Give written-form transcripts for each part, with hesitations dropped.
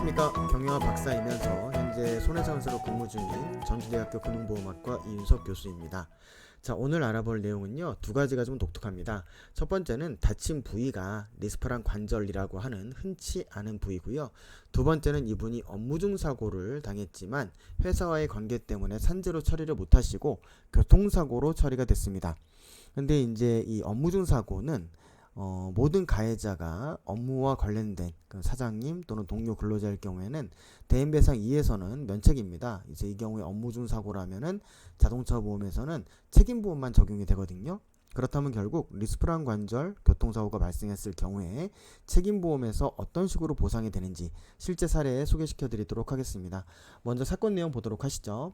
안녕하십니까. 경영학 박사이면서 현재 손해상사로 근무 중인 전주대학교 금융보험학과 이윤석 교수입니다. 자, 오늘 알아볼 내용은요, 두 가지가 좀 독특합니다. 첫 번째는 다친 부위가 리스퍼란 관절이라고 하는 흔치 않은 부위고요. 두 번째는 이분이 업무 중 사고를 당했지만 회사와의 관계 때문에 산재로 처리를 못하시고 교통사고로 처리가 됐습니다. 근데 이제 이 업무 중 사고는 모든 가해자가 업무와 관련된 사장님 또는 동료 근로자일 경우에는 대인배상 2에서는 면책입니다. 이제 이 경우에 업무 중 사고라면은 자동차 보험에서는 책임보험만 적용이 되거든요. 그렇다면 결국 리스프란 관절 교통사고가 발생했을 경우에 책임보험에서 어떤 식으로 보상이 되는지 실제 사례 소개시켜 드리도록 하겠습니다. 먼저 사건 내용 보도록 하시죠.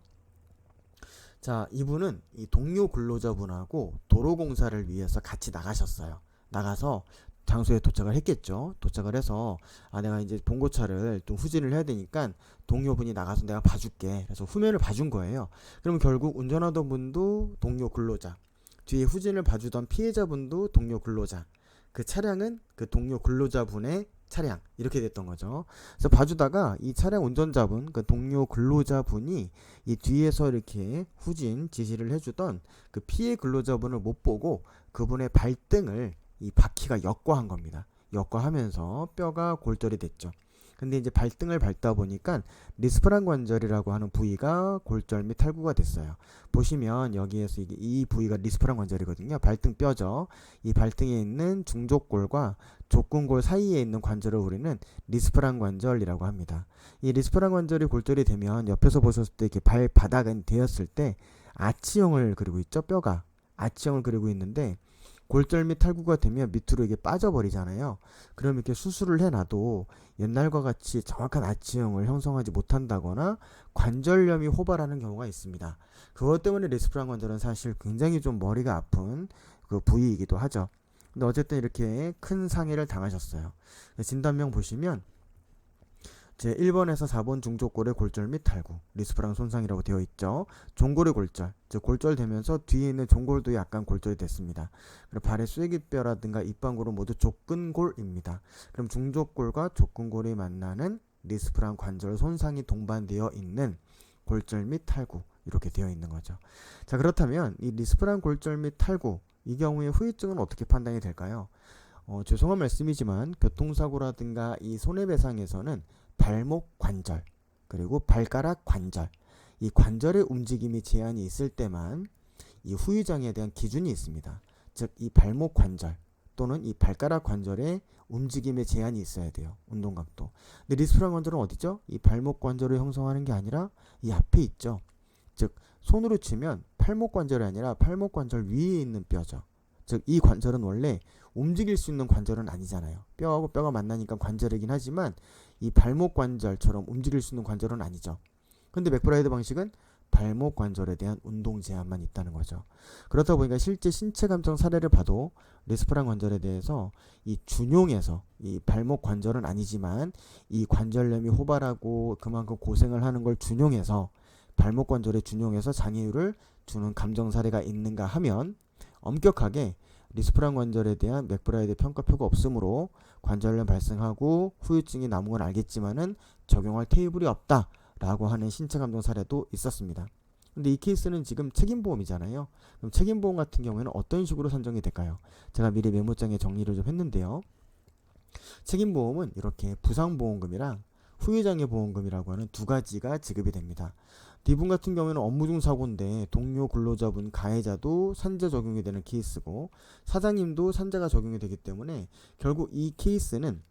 자, 이분은 이 동료 근로자분하고 도로공사를 위해서 같이 나가셨어요. 나가서 장소에 도착을 했겠죠. 도착을 해서 내가 이제 봉고차를 좀 후진을 해야 되니까 동료분이 나가서 내가 봐줄게. 그래서 후면을 봐준 거예요. 그러면 결국 운전하던 분도 동료 근로자, 뒤에 후진을 봐주던 피해자분도 동료 근로자, 그 차량은 그 동료 근로자분의 차량, 이렇게 됐던 거죠. 그래서 봐주다가 이 차량 운전자분, 그 동료 근로자분이 이 뒤에서 이렇게 후진 지시를 해주던 그 피해 근로자분을 못 보고 그분의 발등을 이 바퀴가 역과한 겁니다. 역과하면서 뼈가 골절이 됐죠. 근데 이제 발등을 밟다 보니까 리스프란 관절이라고 하는 부위가 골절 및 탈구가 됐어요. 보시면 여기에서 이 부위가 리스프란 관절이거든요. 발등 뼈죠. 이 발등에 있는 중족골과 족근골 사이에 있는 관절을 우리는 리스프란 관절이라고 합니다. 이 리스프란 관절이 골절이 되면 옆에서 보셨을 때 이렇게 발바닥은 되었을 때 아치형을 그리고 있죠. 뼈가 아치형을 그리고 있는데 골절 및 탈구가 되면 밑으로 이게 빠져버리잖아요. 그럼 이렇게 수술을 해놔도 옛날과 같이 정확한 아치형을 형성하지 못한다거나 관절염이 호발하는 경우가 있습니다. 그것 때문에 리스프란 관절은 사실 굉장히 좀 머리가 아픈 그 부위이기도 하죠. 근데 어쨌든 이렇게 큰 상해를 당하셨어요. 진단명 보시면 제 1번에서 4번 중족골의 골절 및 탈구, 리스프랑 손상이라고 되어 있죠. 종골의 골절, 즉 골절되면서 뒤에 있는 종골도 약간 골절이 됐습니다. 그리고 발의 쐐기뼈라든가 입방골은 모두 족근골입니다. 그럼 중족골과 족근골이 만나는 리스프랑 관절 손상이 동반되어 있는 골절 및 탈구, 이렇게 되어 있는 거죠. 자, 그렇다면 이 리스프랑 골절 및 탈구, 이 경우에 후유증은 어떻게 판단이 될까요? 죄송한 말씀이지만 교통사고라든가 이 손해배상에서는 발목 관절 그리고 발가락 관절, 이 관절의 움직임이 제한이 있을 때만 이 후유장애에 대한 기준이 있습니다. 즉 이 발목 관절 또는 이 발가락 관절의 움직임에 제한이 있어야 돼요. 운동각도. 근데 리스프란 관절은 어디죠? 이 발목 관절을 형성하는 게 아니라 이 앞에 있죠. 즉 손으로 치면 팔목 관절이 아니라 팔목 관절 위에 있는 뼈죠. 즉 이 관절은 원래 움직일 수 있는 관절은 아니잖아요. 뼈하고 뼈가 만나니까 관절이긴 하지만 이 발목 관절처럼 움직일 수 있는 관절은 아니죠. 근데 맥브라이드 방식은 발목 관절에 대한 운동 제한만 있다는 거죠. 그렇다 보니까 실제 신체 감정 사례를 봐도 리스프란 관절에 대해서 이 준용에서 이 발목 관절은 아니지만 이 관절염이 호발하고 그만큼 고생을 하는 걸 준용해서 발목 관절에 준용해서 장애율을 주는 감정 사례가 있는가 하면 엄격하게 리스프란 관절에 대한 맥브라이드 평가표가 없으므로 관절염 발생하고 후유증이 남은 건 알겠지만은 적용할 테이블이 없다라고 하는 신체 감정 사례도 있었습니다. 근데 이 케이스는 지금 책임보험이잖아요. 그럼 책임보험 같은 경우에는 어떤 식으로 산정이 될까요? 제가 미리 메모장에 정리를 좀 했는데요. 책임보험은 이렇게 부상보험금이랑 후유장애보험금이라고 하는 두 가지가 지급이 됩니다. 이분 같은 경우에는 업무 중 사고인데 동료 근로자분 가해자도 산재 적용이 되는 케이스고 사장님도 산재가 적용이 되기 때문에 결국 이 케이스는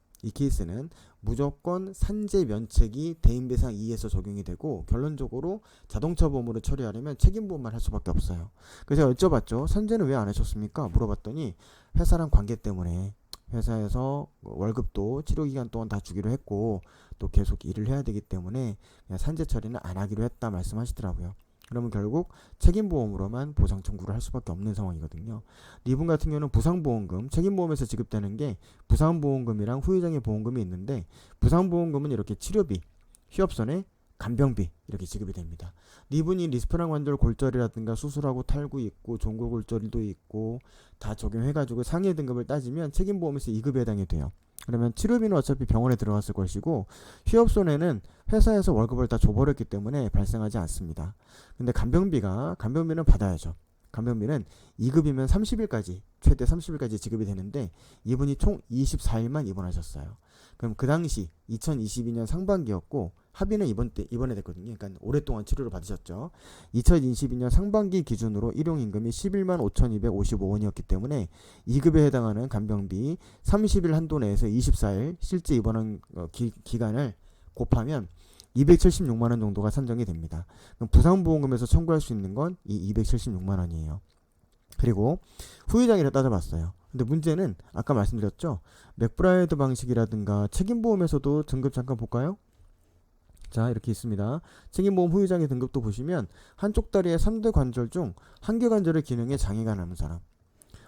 무조건 산재 면책이 대인배상 2에서 적용이 되고 결론적으로 자동차 보험으로 처리하려면 책임보험만 할 수밖에 없어요. 그래서 제가 여쭤봤죠. 산재는 왜 안 하셨습니까? 물어봤더니 회사랑 관계 때문에 회사에서 월급도 치료기간 동안 다 주기로 했고 또 계속 일을 해야 되기 때문에 그냥 산재 처리는 안 하기로 했다 말씀하시더라고요. 그러면 결국 책임보험으로만 보상 청구를 할 수밖에 없는 상황이거든요. 이분 같은 경우는 부상보험금, 책임보험에서 지급되는 게 부상보험금이랑 후유장애 보험금이 있는데 부상보험금은 이렇게 치료비, 휴업손해, 간병비 이렇게 지급이 됩니다. 이분이 리스프란 관절 골절이라든가 수술하고 탈구 있고 종골 골절도 있고 다 적용해가지고 상해 등급을 따지면 책임보험에서 2급에 해당이 돼요. 그러면 치료비는 어차피 병원에 들어갔을 것이고 휴업 손해는 회사에서 월급을 다 줘버렸기 때문에 발생하지 않습니다. 근데 간병비는 받아야죠. 간병비는 2급이면 30일까지 최대 30일까지 지급이 되는데 이분이 총 24일만 입원하셨어요. 그럼 그 당시 2022년 상반기였고 합의는 이번에 됐거든요. 그러니까 오랫동안 치료를 받으셨죠. 2022년 상반기 기준으로 일용임금이 11만 5,255원이었기 때문에 2급에 해당하는 간병비 30일 한도 내에서 24일 실제 입원한 기간을 곱하면 276만 원 정도가 산정이 됩니다. 그럼 부상보험금에서 청구할 수 있는 건 이 276만 원이에요. 그리고 후유장애를 따져봤어요. 근데 문제는 아까 말씀드렸죠. 맥브라이드 방식이라든가 책임보험에서도 등급 잠깐 볼까요? 자, 이렇게 있습니다. 책임보험 후유장애 등급도 보시면 한쪽 다리의 3대 관절 중 한 개 관절의 기능에 장애가 남은 사람,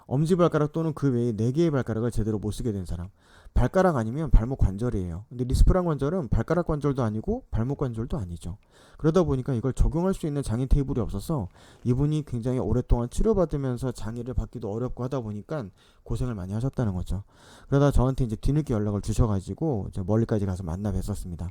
엄지발가락 또는 그 외에 4개의 발가락을 제대로 못 쓰게 된 사람, 발가락 아니면 발목 관절이에요. 근데 리스프란 관절은 발가락 관절도 아니고 발목 관절도 아니죠. 그러다 보니까 이걸 적용할 수 있는 장애 테이블이 없어서 이분이 굉장히 오랫동안 치료받으면서 장애를 받기도 어렵고 하다 보니까 고생을 많이 하셨다는 거죠. 그러다 저한테 이제 뒤늦게 연락을 주셔가지고 멀리까지 가서 만나 뵀었습니다.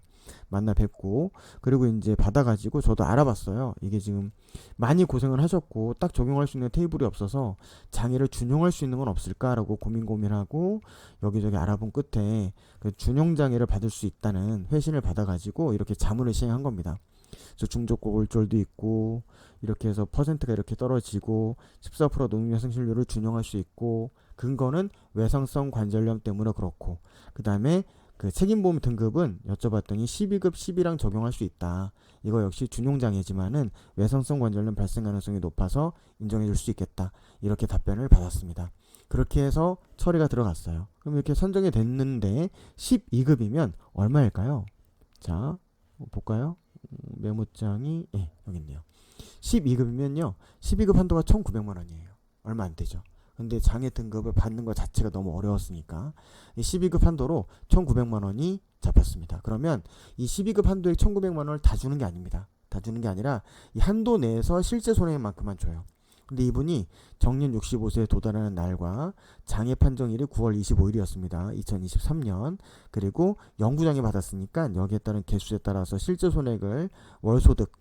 만나 뵙고 그리고 이제 받아가지고 저도 알아봤어요. 이게 지금 많이 고생을 하셨고 딱 적용할 수 있는 테이블이 없어서 장애를 준용할 수 있는 건 없을까라고 고민하고 여기저기 알아본 끝에 그 준용장애를 받을 수 있다는 회신을 받아가지고 이렇게 자문을 시행한 겁니다. 그래서 중저고골절도 있고 이렇게 해서 퍼센트가 이렇게 떨어지고 14% 노인의 생실률을 준용할 수 있고 근거는 외상성 관절염 때문에 그렇고 그 다음에 그 책임보험 등급은 여쭤봤더니 12급 10이랑 적용할 수 있다. 이거 역시 준용장애지만은 외상성 관절염 발생 가능성이 높아서 인정해 줄 수 있겠다. 이렇게 답변을 받았습니다. 그렇게 해서 처리가 들어갔어요. 그럼 이렇게 선정이 됐는데 12급이면 얼마일까요? 자, 볼까요? 메모장이 여기 있네요. 12급이면요. 12급 한도가 1,900만 원이에요. 얼마 안 되죠. 근데 장애 등급을 받는 것 자체가 너무 어려웠으니까 이 12급 한도로 1,900만 원이 잡혔습니다. 그러면 이 12급 한도에 1,900만 원을 다 주는 게 아닙니다. 다 주는 게 아니라 이 한도 내에서 실제 손해만큼만 줘요. 근데 이분이 정년 65세에 도달하는 날과 장애 판정일이 9월 25일이었습니다. 2023년. 그리고 영구장애 받았으니까 여기에 따른 개수에 따라서 실제 손해를 월소득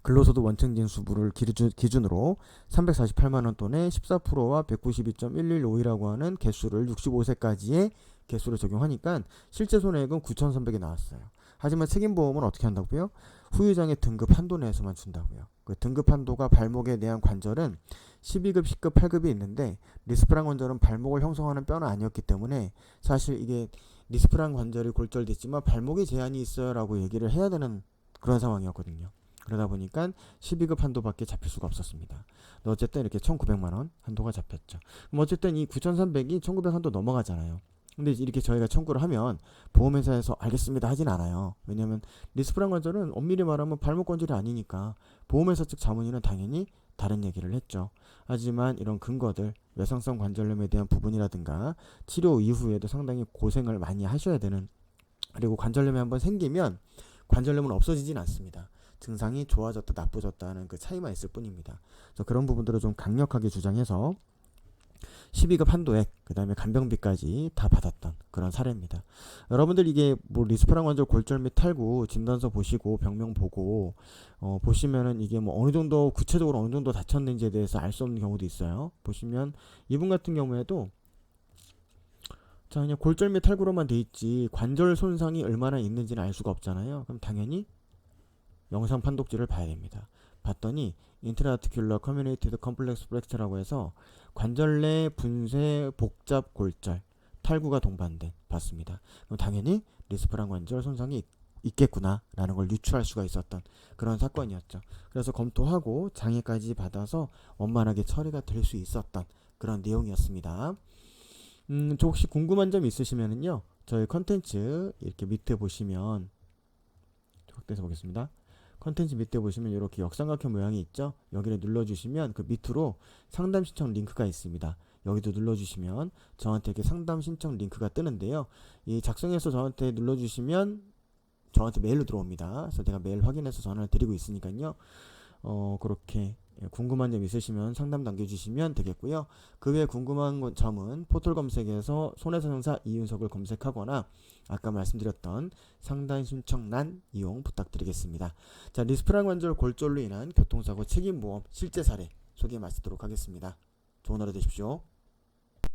근로소득 원청징수부를 기준으로 348만원 돈의 14%와 192.1152라고 하는 개수를 65세까지의 개수를 적용하니까 실제 손해액은 9,300이 나왔어요. 하지만 책임보험은 어떻게 한다고요? 후유장애 등급 한도 내에서만 준다고요. 그 등급 한도가 발목에 대한 관절은 12급, 10급, 8급이 있는데 리스프란 관절은 발목을 형성하는 뼈는 아니었기 때문에 사실 이게 리스프란 관절이 골절됐지만 발목에 제한이 있어요 라고 얘기를 해야 되는 그런 상황이었거든요. 그러다 보니까 12급 한도밖에 잡힐 수가 없었습니다. 어쨌든 이렇게 1,900만원 한도가 잡혔죠. 그럼 어쨌든 이 9,300이 1,900 한도 넘어가잖아요. 근데 이렇게 저희가 청구를 하면 보험회사에서 알겠습니다 하진 않아요. 왜냐면 리스프란 관절은 엄밀히 말하면 발목 관절이 아니니까 보험회사 측 자문위는 당연히 다른 얘기를 했죠. 하지만 이런 근거들 외상성 관절염에 대한 부분이라든가 치료 이후에도 상당히 고생을 많이 하셔야 되는, 그리고 관절염이 한번 생기면 관절염은 없어지진 않습니다. 증상이 좋아졌다 나빠졌다는 그 차이만 있을 뿐입니다. 그래서 그런 부분들을 좀 강력하게 주장해서 12급 한도액 그 다음에 간병비까지 다 받았던 그런 사례입니다. 여러분들 이게 뭐 리스프란 관절 골절 및 탈구 진단서 보시고 병명 보고 보시면은 이게 뭐 어느 정도 구체적으로 어느 정도 다쳤는지에 대해서 알 수 없는 경우도 있어요. 보시면 이분 같은 경우에도 자 그냥 골절 및 탈구로만 돼 있지 관절 손상이 얼마나 있는지는 알 수가 없잖아요. 그럼 당연히 영상 판독지를 봐야 됩니다. 봤더니 인트라아티큘러 커뮤니티드 컴플렉스 프랙처라고 해서 관절 내 분쇄 복잡 골절 탈구가 동반된 봤습니다. 그럼 당연히 리스프란 관절 손상이 있겠구나 라는 걸 유추할 수가 있었던 그런 사건이었죠. 그래서 검토하고 장애까지 받아서 원만하게 처리가 될 수 있었던 그런 내용이었습니다. 저 혹시 궁금한 점 있으시면은요 저희 컨텐츠 이렇게 밑에 보시면 확대해서 보겠습니다. 컨텐츠 밑에 보시면 이렇게 역삼각형 모양이 있죠. 여기를 눌러주시면 그 밑으로 상담 신청 링크가 있습니다. 여기도 눌러주시면 저한테 이렇게 상담 신청 링크가 뜨는데요. 이 작성해서 저한테 눌러주시면 저한테 메일로 들어옵니다. 그래서 제가 메일 확인해서 전화를 드리고 있으니까요. 그렇게 궁금한 점 있으시면 상담 남겨주시면 되겠고요. 그 외에 궁금한 점은 포털 검색에서 손해배상사 이윤석을 검색하거나 아까 말씀드렸던 상담 신청란 이용 부탁드리겠습니다. 자, 리스프랑 관절 골절로 인한 교통사고 책임보험 실제 사례 소개 마치도록 하겠습니다. 좋은 하루 되십시오.